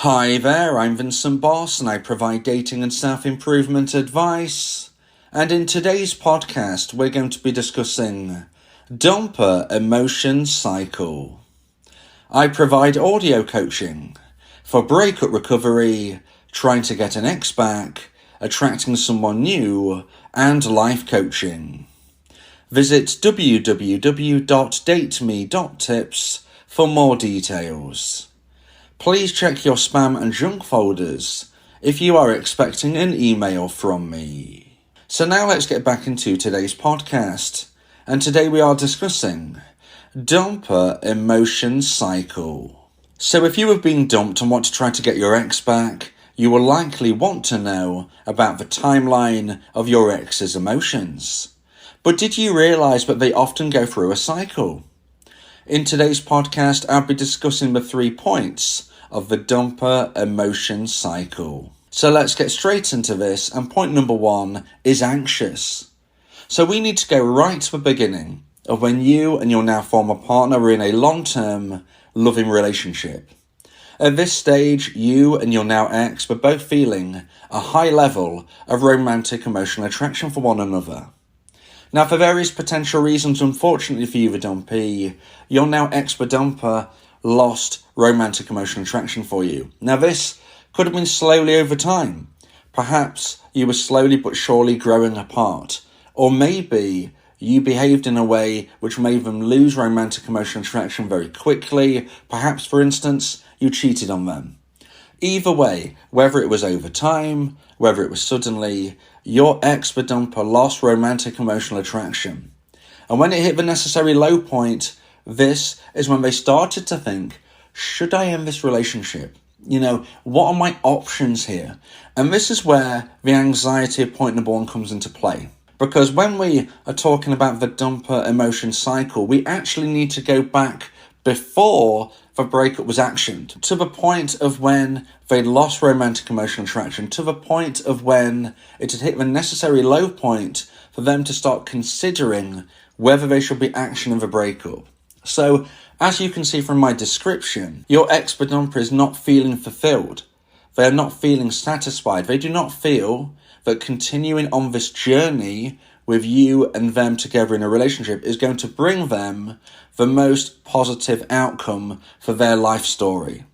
Hi there, I'm Vincent Boss and I provide dating and self-improvement advice. And in today's podcast, we're going to be discussing dumper emotion cycle. I provide audio coaching for breakup recovery, trying to get an ex back, attracting someone new, and life coaching. Visit www.dateme.tips for more details. Please check your spam and junk folders if you are expecting an email from me. So now let's get back into today's podcast. And today we are discussing dumper emotion cycle. So if you have been dumped and want to try to get your ex back, you will likely want to know about the timeline of your ex's emotions. But did you realise that they often go through a cycle? In today's podcast, I'll be discussing the 3 points of the dumper emotion cycle. So let's get straight into this, and point number 1 is anxious. So we need to go right to the beginning of when you and your now former partner are in a long-term, loving relationship. At this stage, you and your now ex were both feeling a high level of romantic emotional attraction for one another. Now, for various potential reasons, unfortunately for you, the dumpee, your now ex, the dumper, lost romantic emotional attraction for you. Now, this could have been slowly over time. Perhaps you were slowly but surely growing apart. Or maybe you behaved in a way which made them lose romantic emotional attraction very quickly. Perhaps, for instance, you cheated on them. Either way, whether it was over time, whether it was suddenly, your ex, the dumper, lost romantic emotional attraction. And when it hit the necessary low point, this is when they started to think, should I end this relationship? What are my options here? And this is where the anxiety of point number 1 comes into play. Because when we are talking about the dumper emotion cycle, we actually need to go back before the breakup was actioned, to the point of when they lost romantic emotional attraction, to the point of when it had hit the necessary low point for them to start considering whether they should be actioning the breakup. So, as you can see from my description, your ex, the dumper, is not feeling fulfilled. They are not feeling satisfied. They do not feel that continuing on this journey with you and them together in a relationship is going to bring them the most positive outcome for their life story.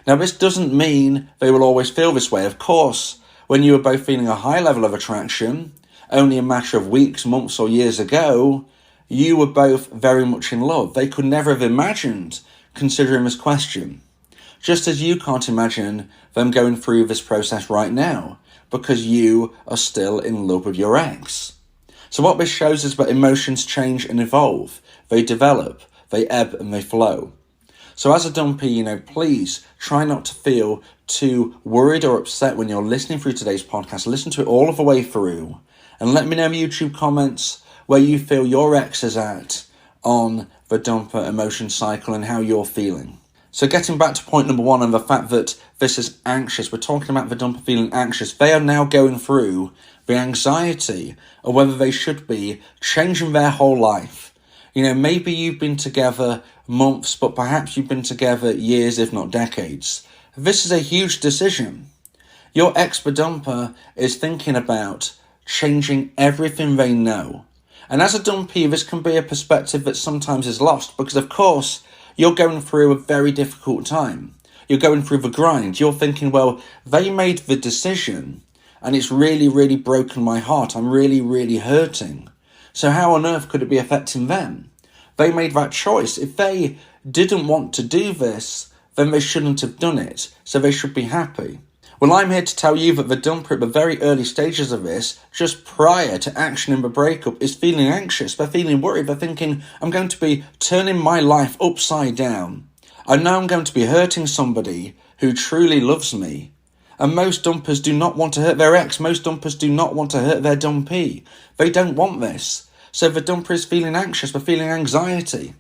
Now, this doesn't mean they will always feel this way. Of course, when you were both feeling a high level of attraction, only a matter of weeks, months, or years ago, you were both very much in love. They could never have imagined considering this question. Just as you can't imagine them going through this process right now, because you are still in love with your ex. So what this shows is that emotions change and evolve. They develop, they ebb and they flow. So as a dumpee, please try not to feel too worried or upset when you're listening through today's podcast. Listen to it all of the way through. And let me know in the YouTube comments where you feel your ex is at on the dumper emotion cycle and how you're feeling. So getting back to point number 1 and the fact that this is anxious, we're talking about the dumper feeling anxious. They are now going through the anxiety of whether they should be changing their whole life. Maybe you've been together months, but perhaps you've been together years, if not decades. This is a huge decision. Your ex, the dumper, is thinking about changing everything they know. And as a dumpee, this can be a perspective that sometimes is lost because, of course, you're going through a very difficult time. You're going through the grind. You're thinking, well, they made the decision and it's really, really broken my heart. I'm really, really hurting. So how on earth could it be affecting them? They made that choice. If they didn't want to do this, then they shouldn't have done it. So they should be happy. Well, I'm here to tell you that the dumper at the very early stages of this, just prior to action in the breakup, is feeling anxious. They're feeling worried. They're thinking, I'm going to be turning my life upside down. I know I'm going to be hurting somebody who truly loves me. And most dumpers do not want to hurt their ex. Most dumpers do not want to hurt their dumpee. They don't want this. So the dumper is feeling anxious. They're feeling anxiety.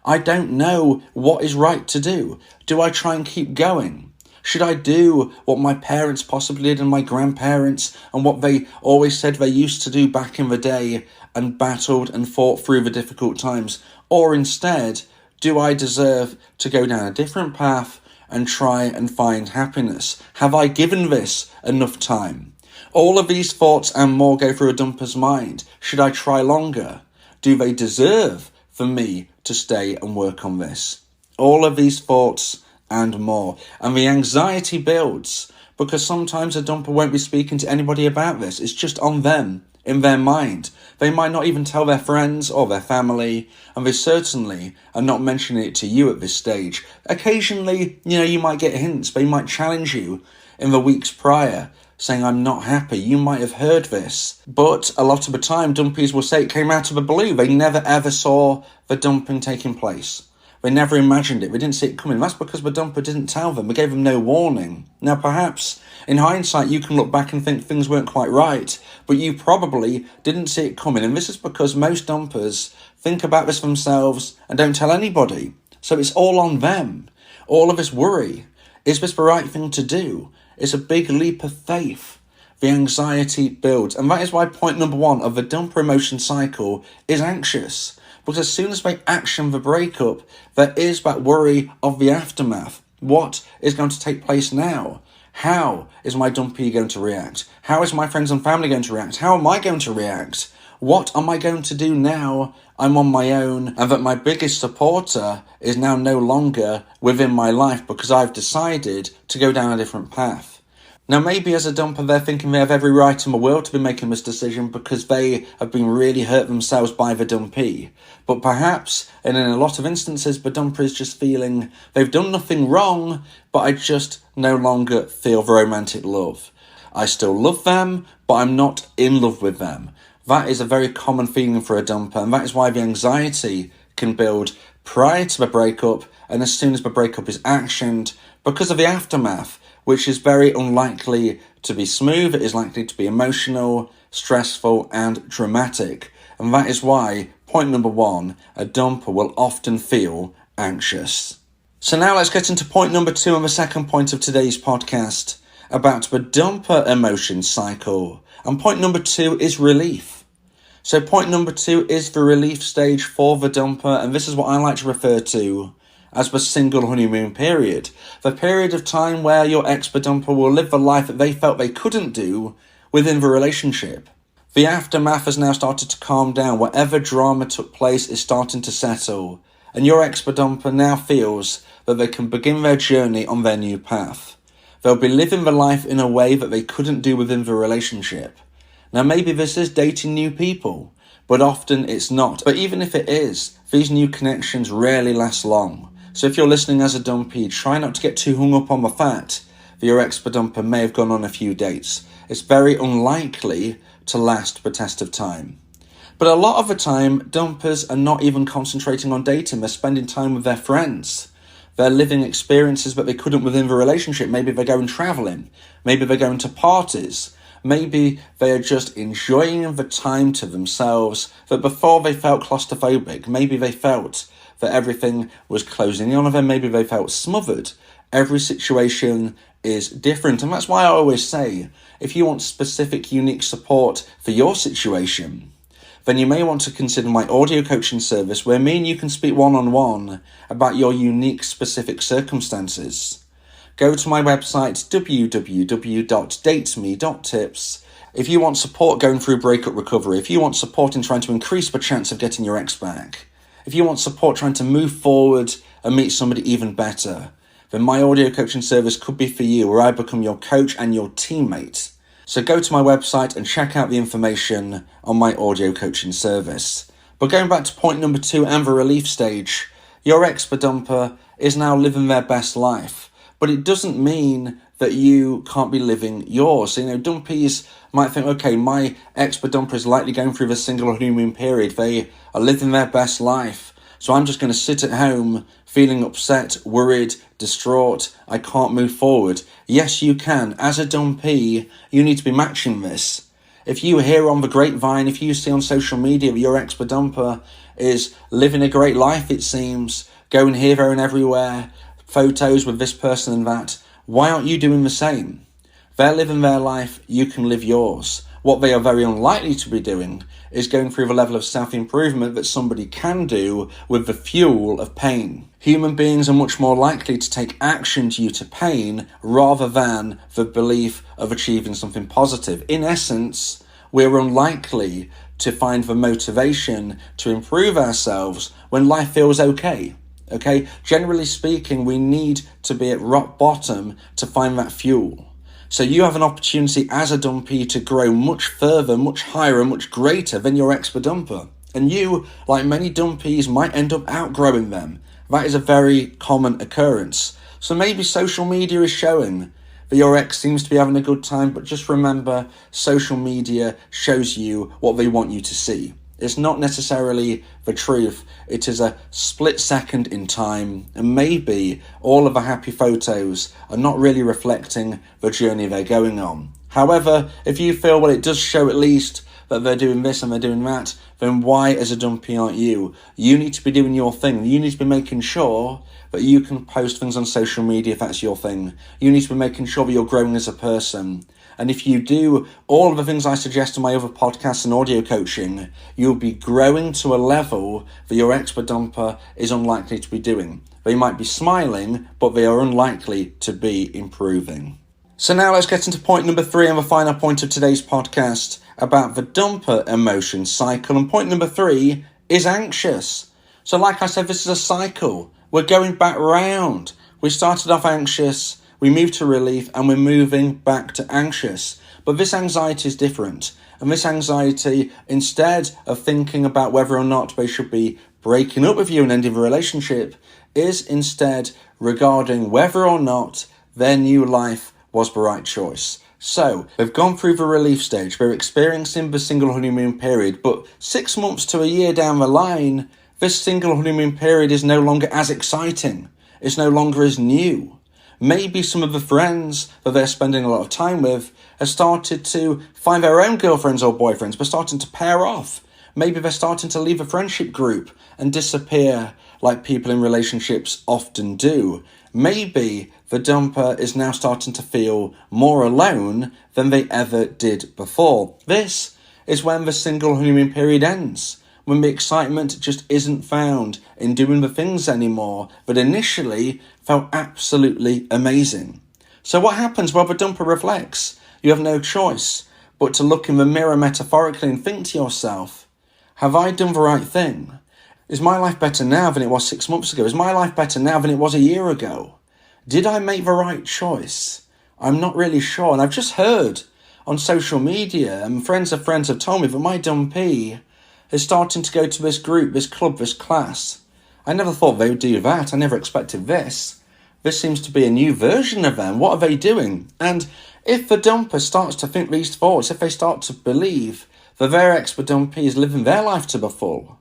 I don't know what is right to do. Do I try and keep going? Should I do what my parents possibly did and my grandparents and what they always said they used to do back in the day and battled and fought through the difficult times? Or instead, do I deserve to go down a different path and try and find happiness? Have I given this enough time? All of these thoughts and more go through a dumper's mind. Should I try longer? Do they deserve for me to stay and work on this? All of these thoughts and more. And the anxiety builds because sometimes a dumper won't be speaking to anybody about this. It's just on them, in their mind. They might not even tell their friends or their family, and they certainly are not mentioning it to you at this stage. Occasionally, you might get hints. They might challenge you in the weeks prior, saying, I'm not happy. You might have heard this. But a lot of the time, dumpees will say it came out of the blue. They never ever saw the dumping taking place. They never imagined it. They didn't see it coming. That's because the dumper didn't tell them. They gave them no warning. Now, perhaps, in hindsight, you can look back and think things weren't quite right, but you probably didn't see it coming. And this is because most dumpers think about this themselves and don't tell anybody. So it's all on them. All of this worry. Is this the right thing to do? It's a big leap of faith. The anxiety builds. And that is why point number 1 of the dumper emotion cycle is anxious. Because as soon as they action the breakup, there is that worry of the aftermath. What is going to take place now? How is my dumpee going to react? How is my friends and family going to react? How am I going to react? What am I going to do now? I'm on my own, and that my biggest supporter is now no longer within my life because I've decided to go down a different path. Now, maybe as a dumper, they're thinking they have every right in the world to be making this decision because they have been really hurt themselves by the dumpee. But perhaps, and in a lot of instances, the dumper is just feeling they've done nothing wrong, but I just no longer feel the romantic love. I still love them, but I'm not in love with them. That is a very common feeling for a dumper, and that is why the anxiety can build prior to the breakup and as soon as the breakup is actioned because of the aftermath, which is very unlikely to be smooth. It is likely to be emotional, stressful, and dramatic. And that is why, point number 1, a dumper will often feel anxious. So now let's get into point number 2 and the second point of today's podcast about the dumper emotion cycle. And point number 2 is relief. So point number 2 is the relief stage for the dumper, and this is what I like to refer to as the single honeymoon period. The period of time where your ex-dumper will live the life that they felt they couldn't do within the relationship. The aftermath has now started to calm down. Whatever drama took place is starting to settle. And your ex-dumper now feels that they can begin their journey on their new path. They'll be living the life in a way that they couldn't do within the relationship. Now maybe this is dating new people, but often it's not. But even if it is, these new connections rarely last long. So if you're listening as a dumpee, try not to get too hung up on the fact that your ex-dumper may have gone on a few dates. It's very unlikely to last the test of time. But a lot of the time, dumpers are not even concentrating on dating. They're spending time with their friends. They're living experiences that they couldn't within the relationship. Maybe they're going travelling. Maybe they're going to parties. Maybe they are just enjoying the time to themselves that before they felt claustrophobic. Maybe they felt that everything was closing in on them. Maybe they felt smothered. Every situation is different. And that's why I always say, if you want specific, unique support for your situation, then you may want to consider my audio coaching service where me and you can speak one-on-one about your unique, specific circumstances. Go to my website, www.dateme.tips. If you want support going through breakup recovery, if you want support in trying to increase the chance of getting your ex back, if you want support trying to move forward and meet somebody even better, then my audio coaching service could be for you, where I become your coach and your teammate. So go to my website and check out the information on my audio coaching service. But going back to point number 2 and the relief stage, your ex-dumper is now living their best life. But it doesn't mean that you can't be living yours. Dumpees might think, okay, my ex-dumper is likely going through the single honeymoon period. They are living their best life. So I'm just going to sit at home feeling upset, worried, distraught. I can't move forward. Yes, you can. As a dumpee, you need to be matching this. If you hear on the grapevine, if you see on social media that your ex-dumper is living a great life, it seems, going here, there and everywhere, photos with this person and that, why aren't you doing the same? They're living their life, you can live yours. what they are very unlikely to be doing is going through the level of self-improvement that somebody can do with the fuel of pain. Human beings are much more likely to take action due to pain rather than the belief of achieving something positive. In essence, we're unlikely to find the motivation to improve ourselves when life feels okay. Okay, generally speaking, we need to be at rock bottom to find that fuel. So you have an opportunity as a dumpee to grow much further, much higher, and much greater than your ex-dumper. And you, like many dumpees, might end up outgrowing them. That is a very common occurrence. So maybe social media is showing that your ex seems to be having a good time, but just remember, social media shows you what they want you to see. It's not necessarily the truth. It is a split second in time, and maybe all of the happy photos are not really reflecting the journey they're going on. However, if you feel, well, it does show at least that they're doing this and they're doing that, then why as a dumpee aren't you? You need to be doing your thing. You need to be making sure that you can post things on social media if that's your thing. You need to be making sure that you're growing as a person. And if you do all of the things I suggest in my other podcasts and audio coaching, you'll be growing to a level that your ex-dumper is unlikely to be doing. They might be smiling, but they are unlikely to be improving. So now let's get into point number 3 and the final point of today's podcast about the dumper emotion cycle. And point number 3 is anxious. So like I said, this is a cycle. We're going back round. We started off anxious, we moved to relief, and we're moving back to anxious. But this anxiety is different. And this anxiety, instead of thinking about whether or not they should be breaking up with you and ending the relationship, is instead regarding whether or not their new life was the right choice. So, they've gone through the relief stage, they're experiencing the single honeymoon period, but 6 months to a year down the line, this single honeymoon period is no longer as exciting. It's no longer as new. Maybe some of the friends that they're spending a lot of time with have started to find their own girlfriends or boyfriends. They're starting to pair off. Maybe they're starting to leave a friendship group and disappear like people in relationships often do. Maybe the dumper is now starting to feel more alone than they ever did before. This is when the single honeymoon period ends, when the excitement just isn't found in doing the things anymore that initially felt absolutely amazing. So what happens? Well, the dumper reflects. You have no choice but to look in the mirror metaphorically and think to yourself, have I done the right thing? Is my life better now than it was 6 months ago? Is my life better now than it was a year ago? Did I make the right choice? I'm not really sure. And I've just heard on social media, and friends of friends have told me that my dumpee is starting to go to this group, this club, this class. I never thought they would do that. I never expected this. This seems to be a new version of them. What are they doing? And if the dumper starts to think these thoughts, if they start to believe that their ex-dumpee is living their life to the full,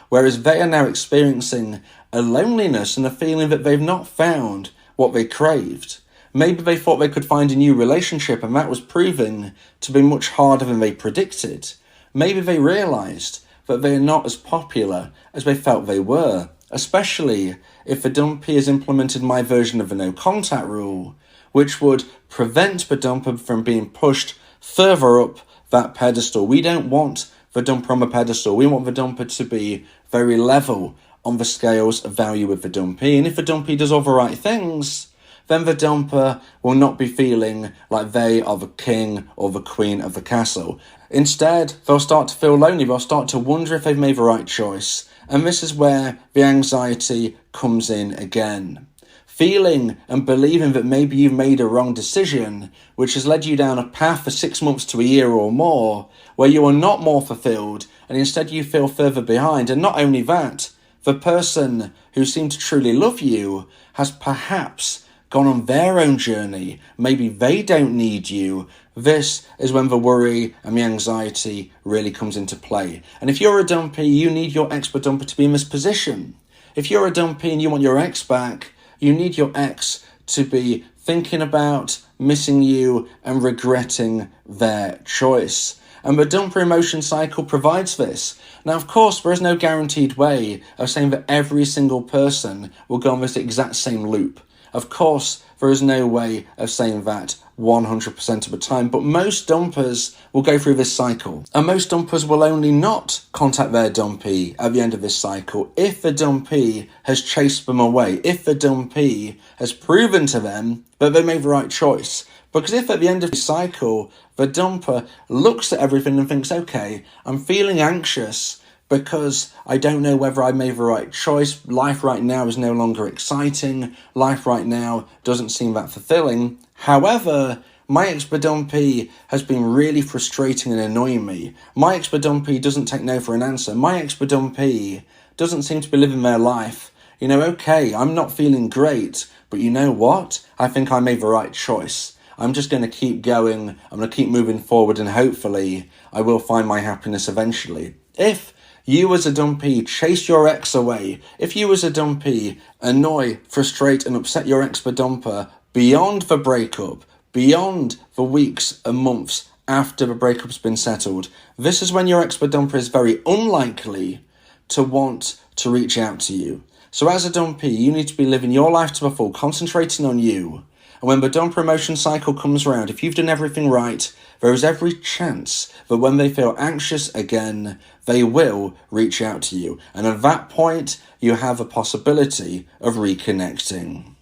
whereas they are now experiencing a loneliness and a feeling that they've not found what they craved. Maybe they thought they could find a new relationship and that was proving to be much harder than they predicted. Maybe they realised that they are not as popular as they felt they were, especially if the dumpee has implemented my version of the no contact rule, which would prevent the dumper from being pushed further up that pedestal. We don't want the dumper on the pedestal. We want the dumper to be very level on the scales of value with the dumpee. And if the dumpee does all the right things, then the dumper will not be feeling like they are the king or the queen of the castle. Instead, they'll start to feel lonely. They'll start to wonder if they've made the right choice. And this is where the anxiety comes in again. Feeling and believing that maybe you've made a wrong decision, which has led you down a path for 6 months to a year or more, where you are not more fulfilled, and instead you feel further behind. And not only that, the person who seemed to truly love you has perhaps gone on their own journey. Maybe they don't need you. This is when the worry and the anxiety really comes into play. And if you're a dumpee, you need your ex-dumper to be in this position. If you're a dumpee and you want your ex back, you need your ex to be thinking about missing you and regretting their choice. And the dumper emotion cycle provides this. Now, of course, there is no guaranteed way of saying that every single person will go on this exact same loop. Of course, there is no way of saying that 100% of the time, but most dumpers will go through this cycle. And most dumpers will only not contact their dumpee at the end of this cycle if the dumpee has chased them away, if the dumpee has proven to them that they made the right choice. Because if at the end of the cycle, the dumper looks at everything and thinks, okay, I'm feeling anxious because I don't know whether I made the right choice, life right now is no longer exciting, life right now doesn't seem that fulfilling. However, my ex-dumpee has been really frustrating and annoying me. My ex-dumpee doesn't take no for an answer. My ex-dumpee doesn't seem to be living their life. Okay, I'm not feeling great, but you know what? I think I made the right choice. I'm just going to keep going, I'm going to keep moving forward, and hopefully I will find my happiness eventually. If you as a dumpee chase your ex away, if you as a dumpee annoy, frustrate and upset your ex-dumper beyond the breakup, beyond the weeks and months after the breakup's been settled, this is when your ex-dumper is very unlikely to want to reach out to you. So as a dumpee, you need to be living your life to the full, concentrating on you. And when the dumper emotion cycle comes around, if you've done everything right, there is every chance that when they feel anxious again, they will reach out to you. And at that point, you have a possibility of reconnecting.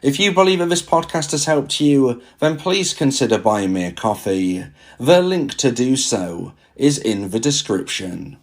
If you believe that this podcast has helped you, then please consider buying me a coffee. The link to do so is in the description.